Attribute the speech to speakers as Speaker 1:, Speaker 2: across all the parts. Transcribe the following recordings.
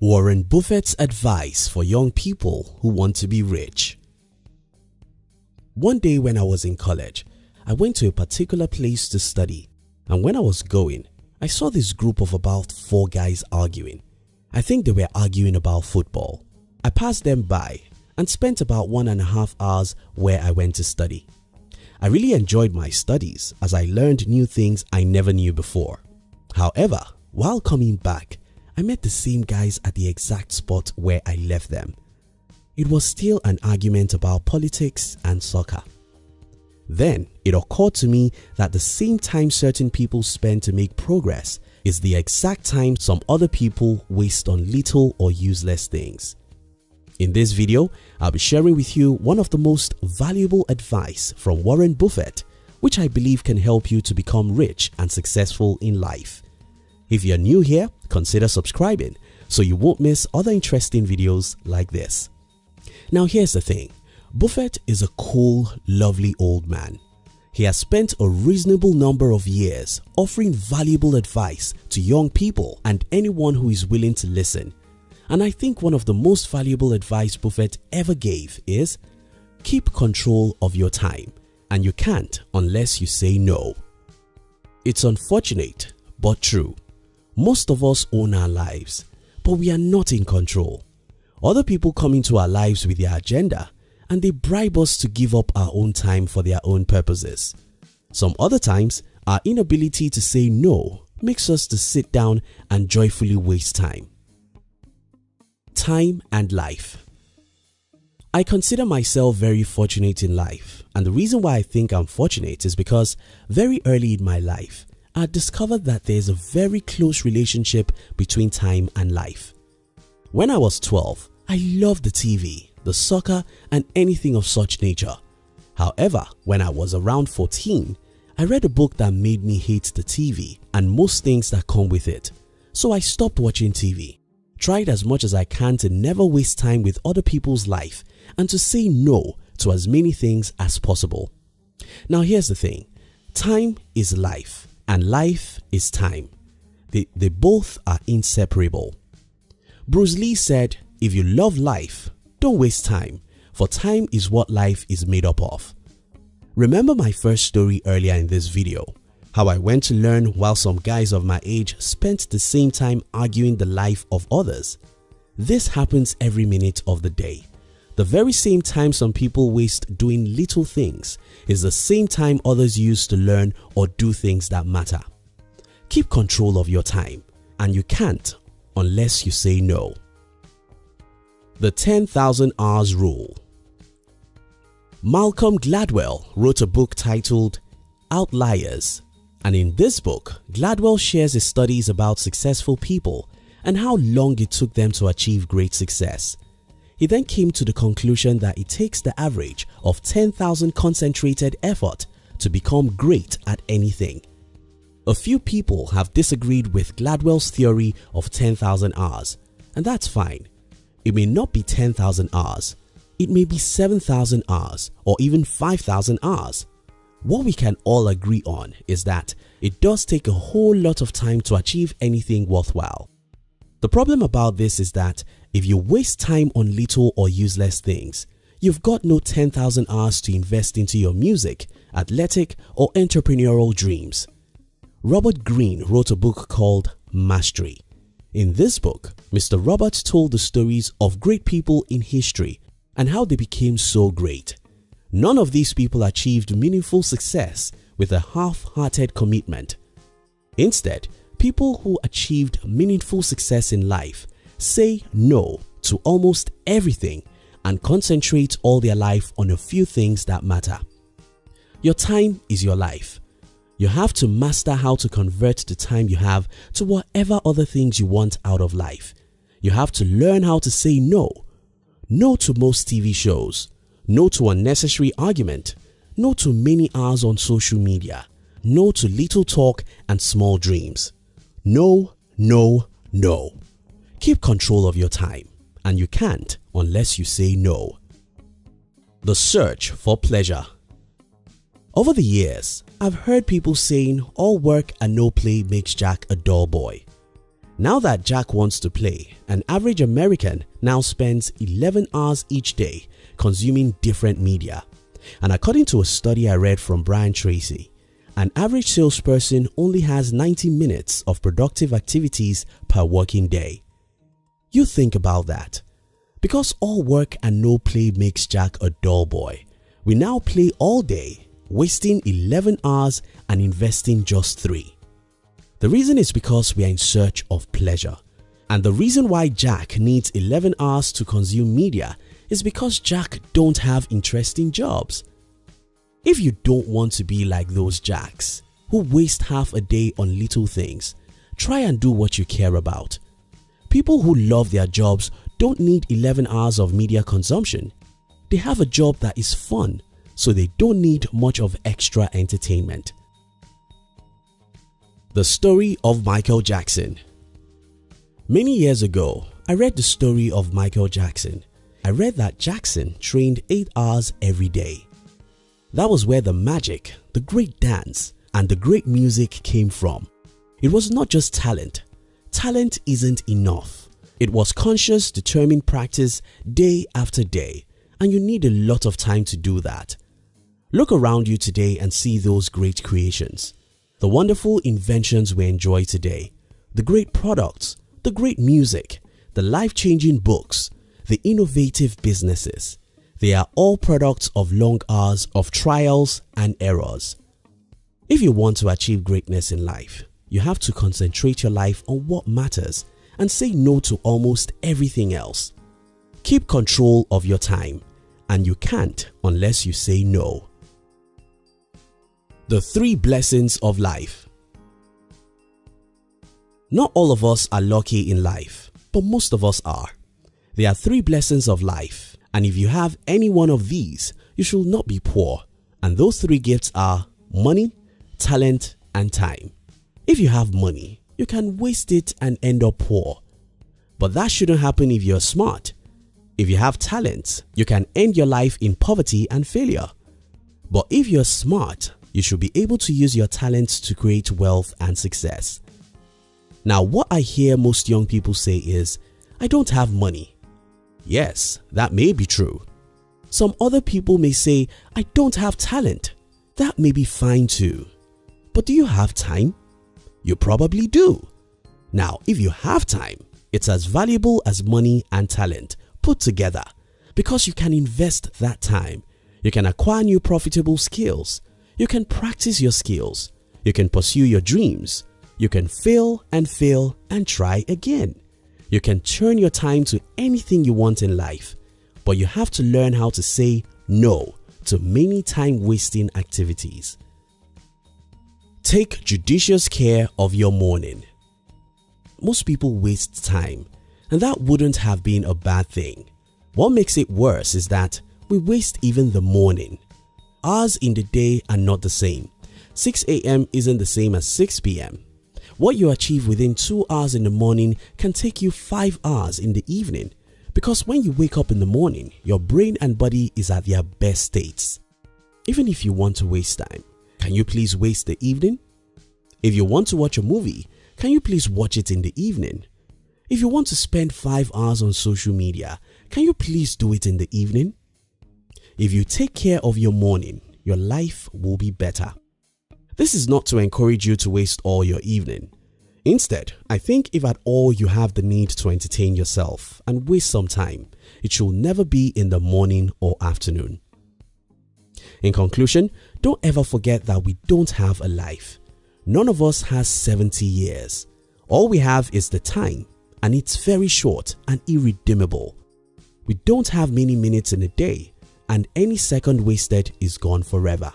Speaker 1: Warren Buffett's advice for young people who want to be rich. One day when I was in college, I went to a particular place to study, and when I was going, I saw this group of about 4 guys arguing. I think they were arguing about football. I passed them by and spent about 1.5 hours where I went to study. I really enjoyed my studies as I learned new things I never knew before. However, while coming back, I met the same guys at the exact spot where I left them. It was still an argument about politics and soccer. Then it occurred to me that the same time certain people spend to make progress is the exact time some other people waste on little or useless things. In this video, I'll be sharing with you one of the most valuable advice from Warren Buffett, which I believe can help you to become rich and successful in life. If you're new here, consider subscribing so you won't miss other interesting videos like this. Now here's the thing, Buffett is a cool, lovely old man. He has spent a reasonable number of years offering valuable advice to young people and anyone who is willing to listen. And I think one of the most valuable advice Buffett ever gave is, keep control of your time, and you can't unless you say no. It's unfortunate but true. Most of us own our lives, but we are not in control. Other people come into our lives with their agenda and they bribe us to give up our own time for their own purposes. Some other times, our inability to say no makes us to sit down and joyfully waste time. Time and life. I consider myself very fortunate in life, and the reason why I think I'm fortunate is because very early in my life, I discovered that there's a very close relationship between time and life. When I was 12, I loved the TV, the soccer, and anything of such nature. However, when I was around 14, I read a book that made me hate the TV and most things that come with it. So I stopped watching TV, tried as much as I can to never waste time with other people's life and to say no to as many things as possible. Now here's the thing, time is life and life is time. They both are inseparable. Bruce Lee said, if you love life, don't waste time, for time is what life is made up of. Remember my first story earlier in this video, how I went to learn while some guys of my age spent the same time arguing the life of others. This happens every minute of the day. The very same time some people waste doing little things is the same time others use to learn or do things that matter. Keep control of your time, and you can't unless you say no. The 10,000 Hours Rule. Malcolm Gladwell wrote a book titled Outliers, and in this book, Gladwell shares his studies about successful people and how long it took them to achieve great success. He then came to the conclusion that it takes the average of 10,000 concentrated effort to become great at anything. A few people have disagreed with Gladwell's theory of 10,000 hours, and that's fine. It may not be 10,000 hours, it may be 7,000 hours or even 5,000 hours. What we can all agree on is that it does take a whole lot of time to achieve anything worthwhile. The problem about this is that if you waste time on little or useless things, you've got no 10,000 hours to invest into your music, athletic or entrepreneurial dreams. Robert Greene wrote a book called Mastery. In this book, Mr. Robert told the stories of great people in history and how they became so great. None of these people achieved meaningful success with a half-hearted commitment. Instead, people who achieved meaningful success in life say no to almost everything and concentrate all their life on a few things that matter. Your time is your life. You have to master how to convert the time you have to whatever other things you want out of life. You have to learn how to say no. No to most TV shows. No to unnecessary argument. No to many hours on social media. No to little talk and small dreams. No, no, no. Keep control of your time, and you can't unless you say no. The search for pleasure. Over the years, I've heard people saying all work and no play makes Jack a dull boy. Now that Jack wants to play, an average American now spends 11 hours each day consuming different media. And according to a study I read from Brian Tracy, an average salesperson only has 90 minutes of productive activities per working day. You think about that. Because all work and no play makes Jack a dull boy, we now play all day, wasting 11 hours and investing just 3. The reason is because we are in search of pleasure. And the reason why Jack needs 11 hours to consume media is because Jack don't have interesting jobs. If you don't want to be like those Jacks who waste half a day on little things, try and do what you care about. People who love their jobs don't need 11 hours of media consumption. They have a job that is fun, so they don't need much of extra entertainment. The story of Michael Jackson. Many years ago, I read the story of Michael Jackson. I read that Jackson trained 8 hours every day. That was where the magic, the great dance, and the great music came from. It was not just talent. Talent isn't enough. It was conscious, determined practice day after day, and you need a lot of time to do that. Look around you today and see those great creations. The wonderful inventions we enjoy today, the great products, the great music, the life-changing books, the innovative businesses. They are all products of long hours of trials and errors. If you want to achieve greatness in life, you have to concentrate your life on what matters and say no to almost everything else. Keep control of your time, and you can't unless you say no. The 3 blessings of life. Not all of us are lucky in life, but most of us are. There are 3 blessings of life, and if you have any one of these, you should not be poor. And those 3 gifts are money, talent, and time. If you have money, you can waste it and end up poor. But that shouldn't happen if you're smart. If you have talent, you can end your life in poverty and failure. But if you're smart, you should be able to use your talents to create wealth and success. Now, what I hear most young people say is, I don't have money. Yes, that may be true. Some other people may say, I don't have talent. That may be fine too. But do you have time? You probably do. Now, if you have time, it's as valuable as money and talent put together because you can invest that time. You can acquire new profitable skills. You can practice your skills. You can pursue your dreams. You can fail and try again. You can turn your time to anything you want in life, but you have to learn how to say no to many time-wasting activities. Take judicious care of your morning. Most people waste time, and that wouldn't have been a bad thing. What makes it worse is that we waste even the morning. Hours in the day are not the same. 6 a.m. isn't the same as 6 p.m. What you achieve within 2 hours in the morning can take you 5 hours in the evening, because when you wake up in the morning, your brain and body is at their best states. Even if you want to waste time, can you please waste the evening? If you want to watch a movie, can you please watch it in the evening? If you want to spend 5 hours on social media, can you please do it in the evening? If you take care of your morning, your life will be better. This is not to encourage you to waste all your evening. Instead, I think if at all you have the need to entertain yourself and waste some time, it should never be in the morning or afternoon. In conclusion, don't ever forget that we don't have a life. None of us has 70 years. All we have is the time, and it's very short and irredeemable. We don't have many minutes in a day, and any second wasted is gone forever.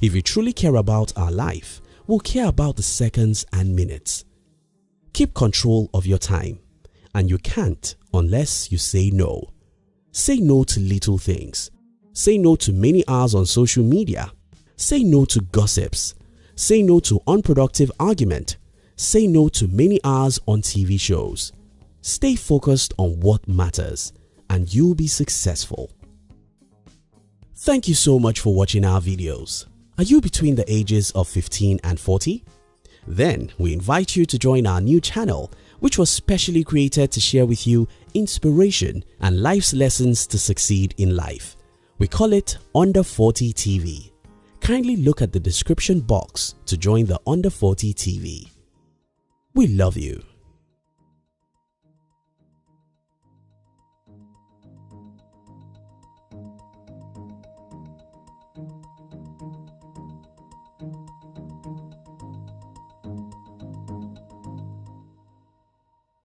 Speaker 1: If we truly care about our life, we'll care about the seconds and minutes. Keep control of your time, and you can't unless you say no. Say no to little things. Say no to many hours on social media. Say no to gossips. Say no to unproductive argument. Say no to many hours on TV shows. Stay focused on what matters, and you'll be successful. Thank you so much for watching our videos. Are you between the ages of 15 and 40? Then we invite you to join our new channel which was specially created to share with you inspiration and life's lessons to succeed in life. We call it Under 40 TV. Kindly look at the description box to join the Under 40 TV. We love you.